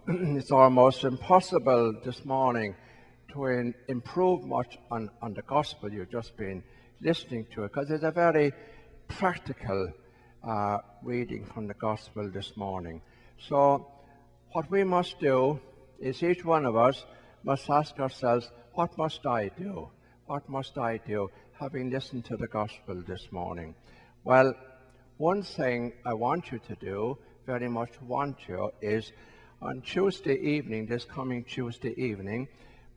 it's almost impossible this morning to improve much on the gospel you've just been listening to, because it's a very practical reading from the gospel this morning. So what we must do is each one of us must ask ourselves, what must I do? What must I do, having listened to the gospel this morning? Well, one thing I want you to do, very much want you, is on Tuesday evening, this coming Tuesday evening,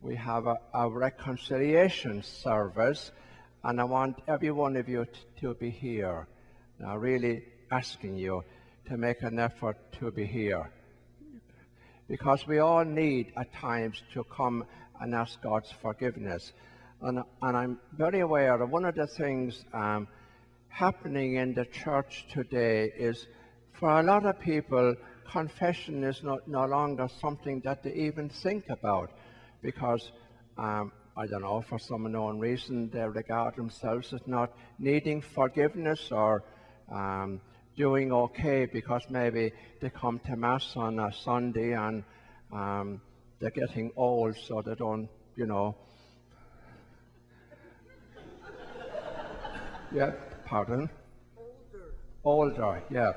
we have a reconciliation service, and I want every one of you to be here. Now, really asking you to make an effort to be here, because we all need at times to come and ask God's forgiveness. And I'm very aware of one of the things happening in the church today is, for a lot of people, confession is no longer something that they even think about, because I don't know, for some unknown reason, they regard themselves as not needing forgiveness or doing okay, because maybe they come to Mass on a Sunday and they're getting old, so they don't, Yeah, pardon? Older, yeah.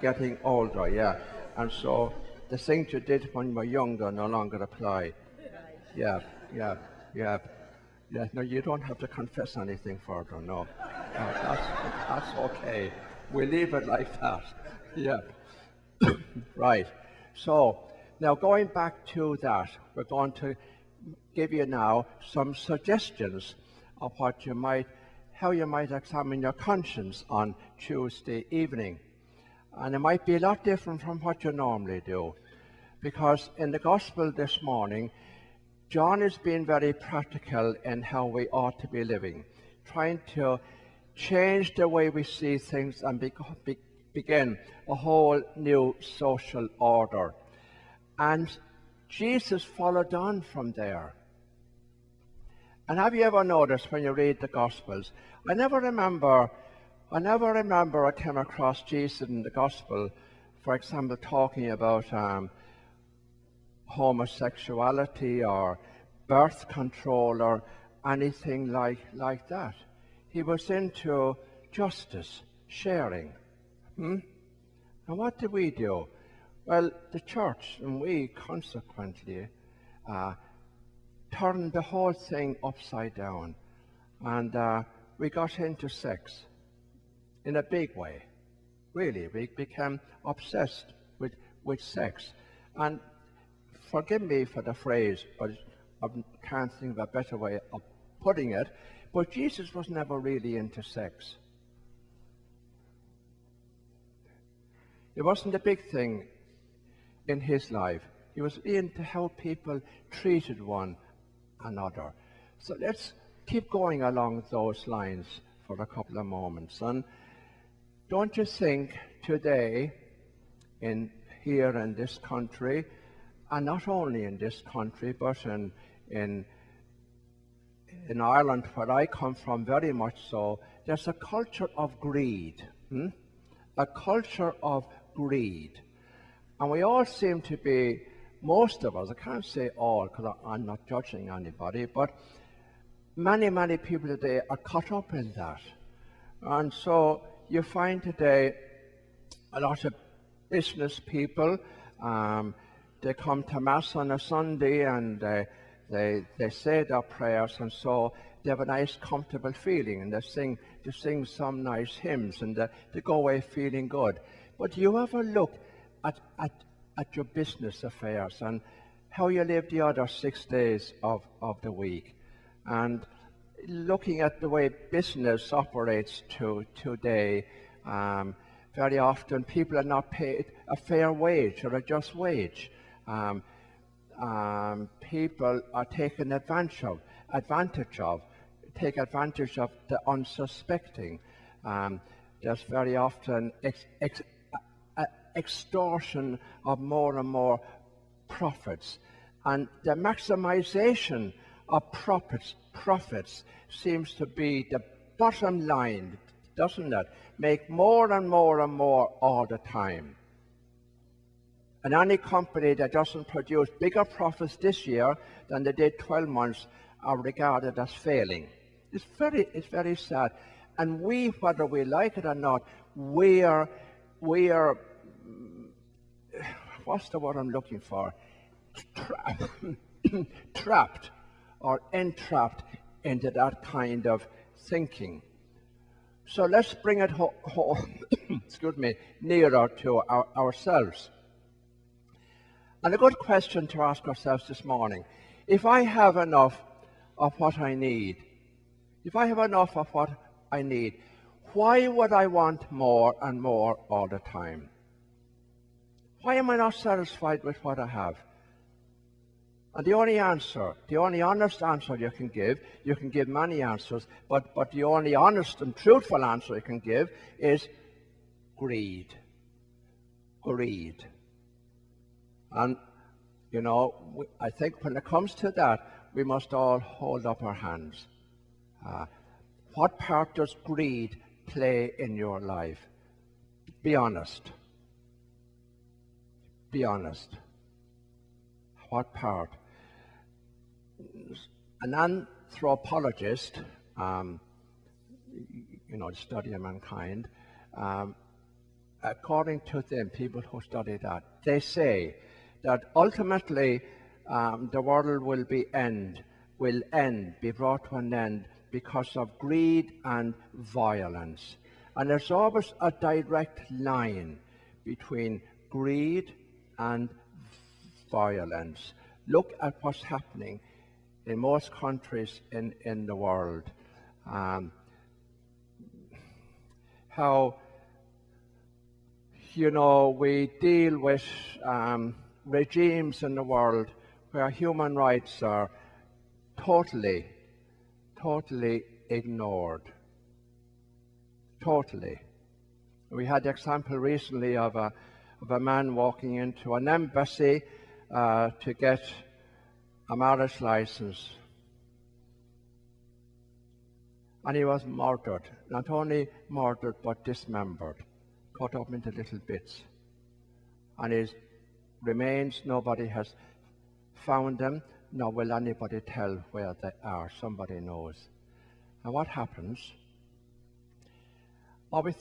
Getting older, yeah. And so the things you did when you were younger no longer apply. Yeah. No, you don't have to confess anything further, no. That's okay. We leave it like that. Yeah. Right. So, now going back to that, we're going to give you now some suggestions of how you might examine your conscience on Tuesday evening. And it might be a lot different from what you normally do, because in the Gospel this morning, John is being very practical in how we ought to be living, trying to change the way we see things and begin a whole new social order. And Jesus followed on from there. And have you ever noticed when you read the Gospels, I never remember I came across Jesus in the Gospel, for example, talking about homosexuality or birth control or anything like that. He was into justice, sharing. And what do we do? Well, the church, and we consequently turned the whole thing upside down, and we got into sex in a big way. Really, we became obsessed with sex. And forgive me for the phrase, but I can't think of a better way of putting it, but Jesus was never really into sex. It wasn't a big thing in his life. He was into how people treated one another. So let's keep going along those lines for a couple of moments. And don't you think today, here in this country, and not only in this country, but in Ireland, where I come from, very much so, there's a culture of greed. A culture of greed. And we all seem to be, most of us, I can't say all because I'm not judging anybody, but many people today are caught up in that. And so you find today a lot of business people, they come to Mass on a Sunday and they say their prayers, and so they have a nice comfortable feeling, and they sing some nice hymns, and they go away feeling good. But do you ever look at your business affairs and how you live the other 6 days of the week? And looking at the way business operates today, very often people are not paid a fair wage or a just wage. People are taken advantage of the unsuspecting. There's very often extortion of more and more profits, and the maximization of profits seems to be the bottom line, doesn't it? Make more and more and more all the time. And any company that doesn't produce bigger profits this year than they did 12 months are regarded as failing. It's very sad. And we, whether we like it or not, we are what's the word I'm looking for? Trapped or entrapped into that kind of thinking. So let's bring it excuse me, nearer to ourselves. And a good question to ask ourselves this morning: if I have enough of what I need, why would I want more and more all the time? Why am I not satisfied with what I have? And the only honest answer you can give many answers, but the only honest and truthful answer you can give is greed. Greed. And, you know, I think when it comes to that, we must all hold up our hands. What part does greed play in your life? Be honest. Be honest. What part? An anthropologist, the study of mankind, according to them, people who study that, they say that ultimately the world will be brought to an end because of greed and violence. And there's always a direct line between greed and violence. Look at what's happening in most countries in the world. How, we deal with regimes in the world where human rights are totally ignored. Totally. We had the example recently of a man walking into an embassy to get a marriage license. And he was murdered. Not only murdered, but dismembered, cut up into little bits. And his remains, nobody has found them, nor will anybody tell where they are. Somebody knows. And what happens? Or we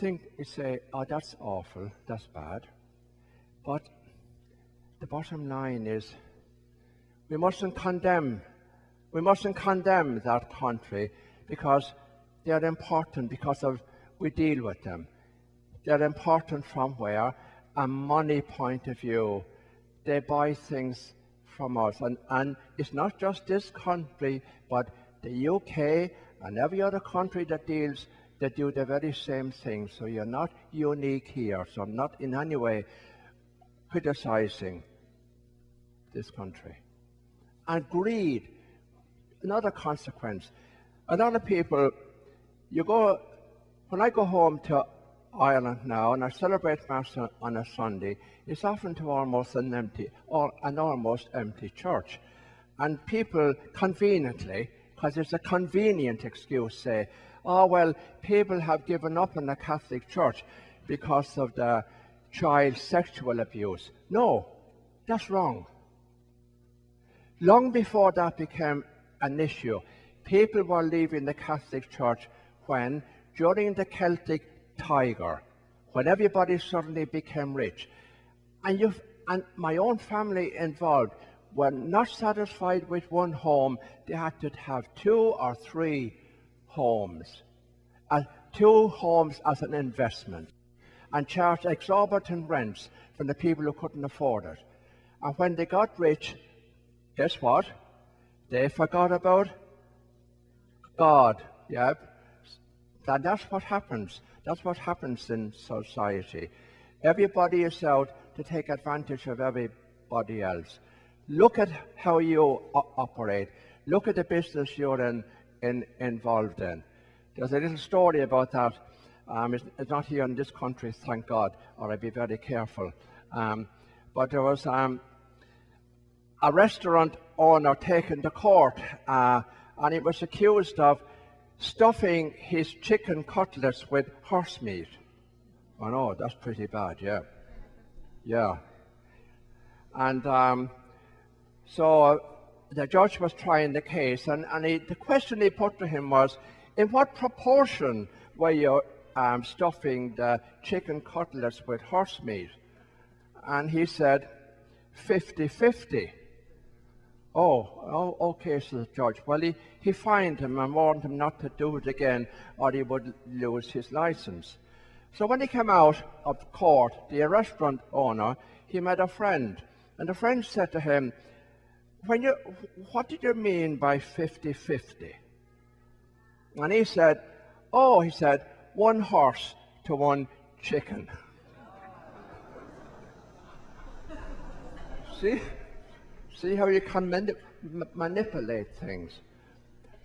say, oh, that's awful, that's bad. But the bottom line is, we mustn't condemn that country because they're important, we deal with them. They're important from where? A money point of view. They buy things from us. And it's not just this country, but the UK and every other country that do the very same thing. So you're not unique here. So I'm not in any way criticizing this country. And greed, another consequence. A lot of people, when I go home to Ireland now and I celebrate Mass on a Sunday, it's often to almost an almost empty church. And people conveniently, because it's a convenient excuse, say, oh, well, people have given up on the Catholic Church because of the child sexual abuse. No, that's wrong. Long before that became an issue, people were leaving the Catholic Church when, during the Celtic Tiger, when everybody suddenly became rich. And my own family involved were not satisfied with one home. They had to have 2 or 3 homes. 2 homes as an investment. And charge exorbitant rents from the people who couldn't afford it. And when they got rich, guess what? They forgot about God. Yep. And that's what happens. That's what happens in society. Everybody is out to take advantage of everybody else. Look at how you operate. Look at the business you're involved in. There's a little story about that. It's not here in this country, thank God, or I'd be very careful. But there was a restaurant owner taken to court, and he was accused of stuffing his chicken cutlets with horse meat. Oh no, that's pretty bad, yeah. Yeah. And so the judge was trying the case, and the question he put to him was, in what proportion were you stuffing the chicken cutlets with horse meat? And he said, 50-50. Oh, okay, said the judge. Well, he fined him and warned him not to do it again, or he would lose his license. So when he came out of court, the restaurant owner, he met a friend, and the friend said to him, what did you mean by 50-50? And he said, one horse to one chicken. See how you can manipulate things.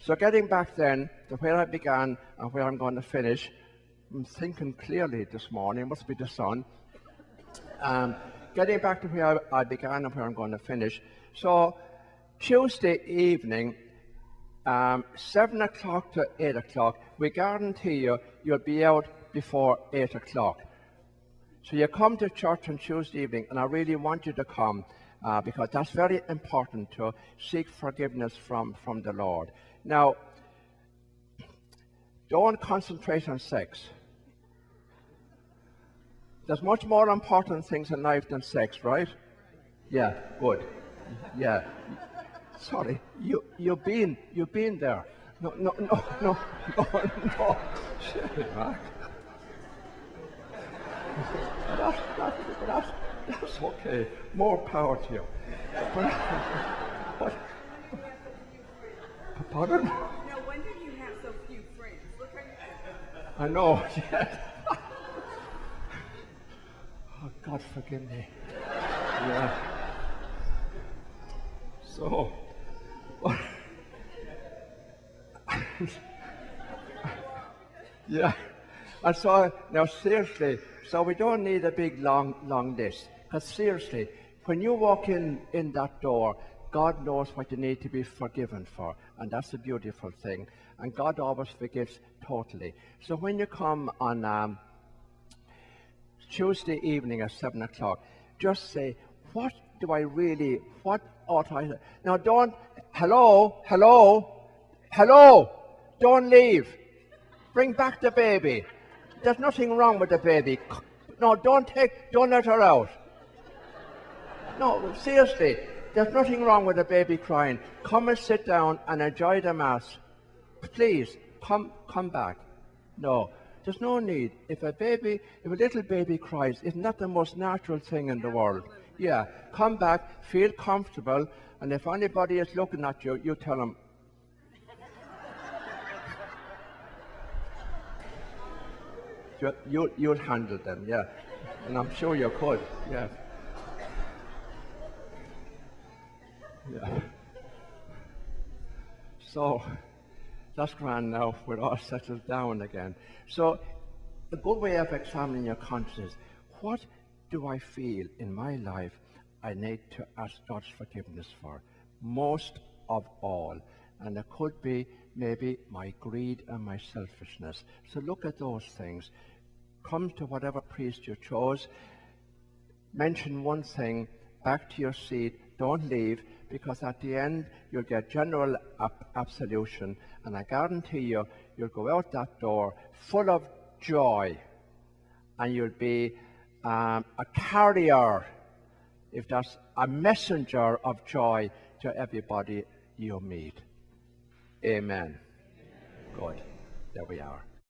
So getting back then to where I began and where I'm going to finish, I'm thinking clearly this morning, must be the sun. Getting back to where I began and where I'm going to finish. So Tuesday evening, 7 o'clock to 8 o'clock, we guarantee you'll be out before 8 o'clock. So you come to church on Tuesday evening, and I really want you to come because that's very important to seek forgiveness from the Lord. Now, don't concentrate on sex. There's much more important things in life than sex, right? Yeah, good. Yeah. Sorry, you've been there. No. Shit, Mark. That's okay. More power to you. But pardon? No wonder you have so few friends. Look how you. I know. Yeah. Oh, God forgive me. Yeah. So. Yeah. And so, now seriously, so we don't need a big long list. Because seriously, when you walk in that door, God knows what you need to be forgiven for. And that's a beautiful thing. And God always forgives totally. So when you come on Tuesday evening at 7 o'clock, just say, what ought I... Now don't, hello, don't leave. Bring back the baby. There's nothing wrong with the baby. No, don't let her out. No, seriously, there's nothing wrong with the baby crying. Come and sit down and enjoy the Mass. Please, come back. No, there's no need. If a little baby cries, isn't that the most natural thing in the world? Yeah, come back, feel comfortable, and if anybody is looking at you, you tell them, you'll handle them, yeah. And I'm sure you could, yeah. Yeah. So, that's grand now. We're all settled down again. So, a good way of examining your conscience is, what do I feel in my life I need to ask God's forgiveness for? Most of all. And it could be maybe my greed and my selfishness. So look at those things. Come to whatever priest you chose. Mention one thing, back to your seat, don't leave, because at the end you'll get general absolution, and I guarantee you'll go out that door full of joy, and you'll be a carrier, if that's a messenger of joy to everybody you meet. Amen. Good. There we are.